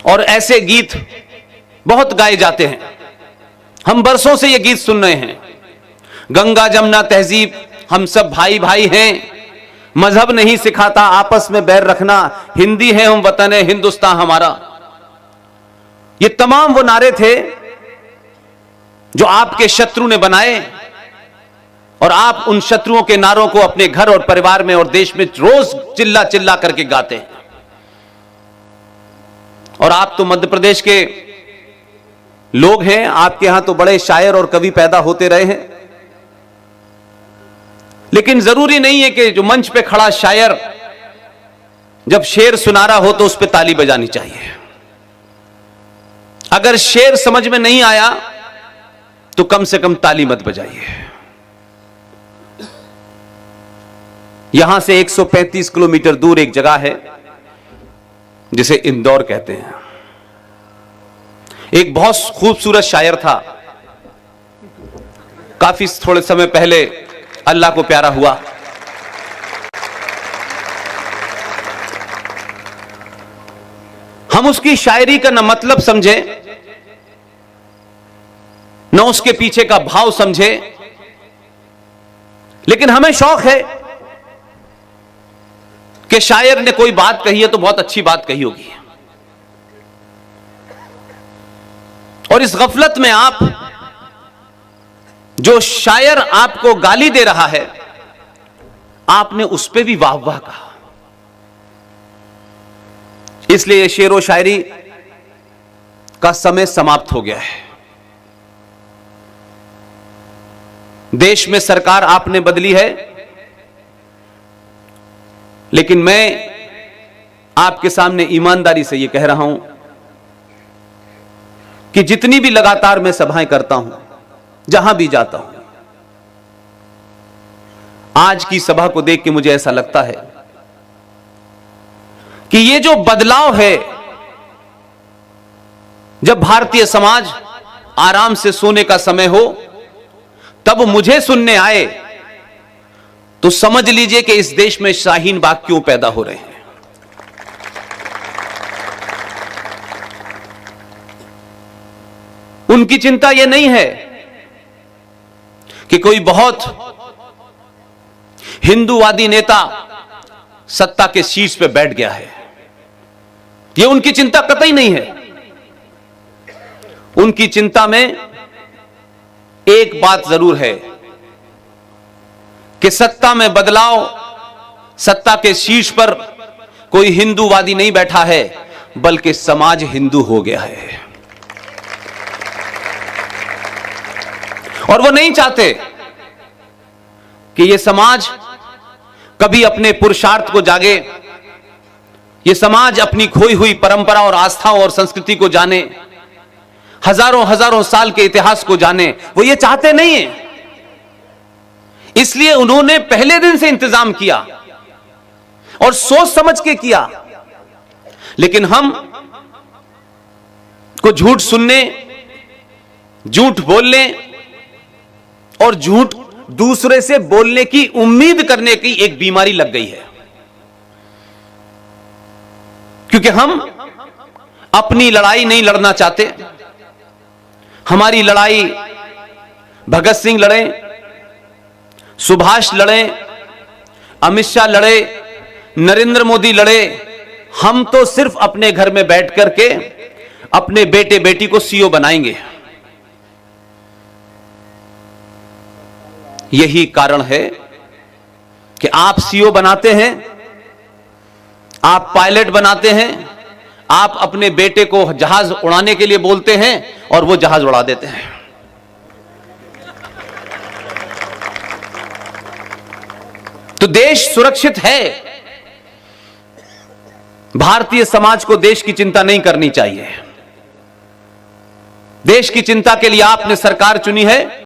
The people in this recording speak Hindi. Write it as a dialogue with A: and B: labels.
A: और ऐसे गीत बहुत गाए जाते हैं। हम बरसों से ये गीत सुन रहे हैं, गंगा जमुना तहजीब, हम सब भाई भाई हैं, मजहब नहीं सिखाता आपस में बैर रखना, हिंदी है हम वतन है हिंदुस्तान हमारा। ये तमाम वो नारे थे जो आपके शत्रु ने बनाए, और आप उन शत्रुओं के नारों को अपने घर और परिवार में और देश में रोज चिल्ला चिल्ला करके गाते हैं। और आप तो मध्य प्रदेश के लोग हैं, आपके यहां तो बड़े शायर और कवि पैदा होते रहे हैं, लेकिन जरूरी नहीं है कि जो मंच पे खड़ा शायर जब शेर सुना रहा हो तो उस पर ताली बजानी चाहिए। अगर शेर समझ में नहीं आया तो कम से कम ताली मत बजाइए। यहां से 135 किलोमीटर दूर एक जगह है जिसे इंदौर कहते हैं। एक बहुत खूबसूरत शायर था, काफी थोड़े समय पहले अल्लाह को प्यारा हुआ। हम उसकी शायरी का न मतलब समझे, न उसके पीछे का भाव समझे, लेकिन हमें शौक है कि शायर ने कोई बात कही है तो बहुत अच्छी बात कही होगी। और इस गफलत में आप, जो शायर आपको गाली दे रहा है, आपने उस पे भी वाह वाह कहा। इसलिए ये शेर व शायरी का समय समाप्त हो गया है। देश में सरकार आपने बदली है, लेकिन मैं आपके सामने ईमानदारी से यह कह रहा हूं कि जितनी भी लगातार मैं सभाएं करता हूं, जहां भी जाता हूं, आज की सभा को देख के मुझे ऐसा लगता है कि ये जो बदलाव है, जब भारतीय समाज आराम से सोने का समय हो तब मुझे सुनने आए, तो समझ लीजिए कि इस देश में शाहीन बाग क्यों पैदा हो रहे हैं। उनकी चिंता यह नहीं है कि कोई बहुत हिंदूवादी नेता सत्ता के शीर्ष पे बैठ गया है, यह उनकी चिंता कतई नहीं है। उनकी चिंता में एक बात जरूर है कि सत्ता में बदलाव, सत्ता के शीर्ष पर कोई हिंदूवादी नहीं बैठा है, बल्कि समाज हिंदू हो गया है। और वो नहीं चाहते कि ये समाज कभी अपने पुरुषार्थ को जागे, ये समाज अपनी खोई हुई परंपरा और आस्थाओं और संस्कृति को जाने, हजारों हजारों साल के इतिहास को जाने। वो ये चाहते नहीं है। इसलिए उन्होंने पहले दिन से इंतजाम किया और सोच समझ के किया। लेकिन हम को झूठ सुनने, झूठ बोलने और झूठ दूसरे से बोलने की उम्मीद करने की एक बीमारी लग गई है, क्योंकि हम अपनी लड़ाई नहीं लड़ना चाहते। हमारी लड़ाई भगत सिंह लड़े, सुभाष लड़े, अमित शाह लड़े, नरेंद्र मोदी लड़े, हम तो सिर्फ अपने घर में बैठ करके अपने बेटे बेटी को सीईओ बनाएंगे। यही कारण है कि आप सीईओ बनाते हैं, आप पायलट बनाते हैं, आप अपने बेटे को जहाज उड़ाने के लिए बोलते हैं और वो जहाज उड़ा देते हैं। तो देश सुरक्षित है। भारतीय समाज को देश की चिंता नहीं करनी चाहिए। देश की चिंता के लिए आपने सरकार चुनी है,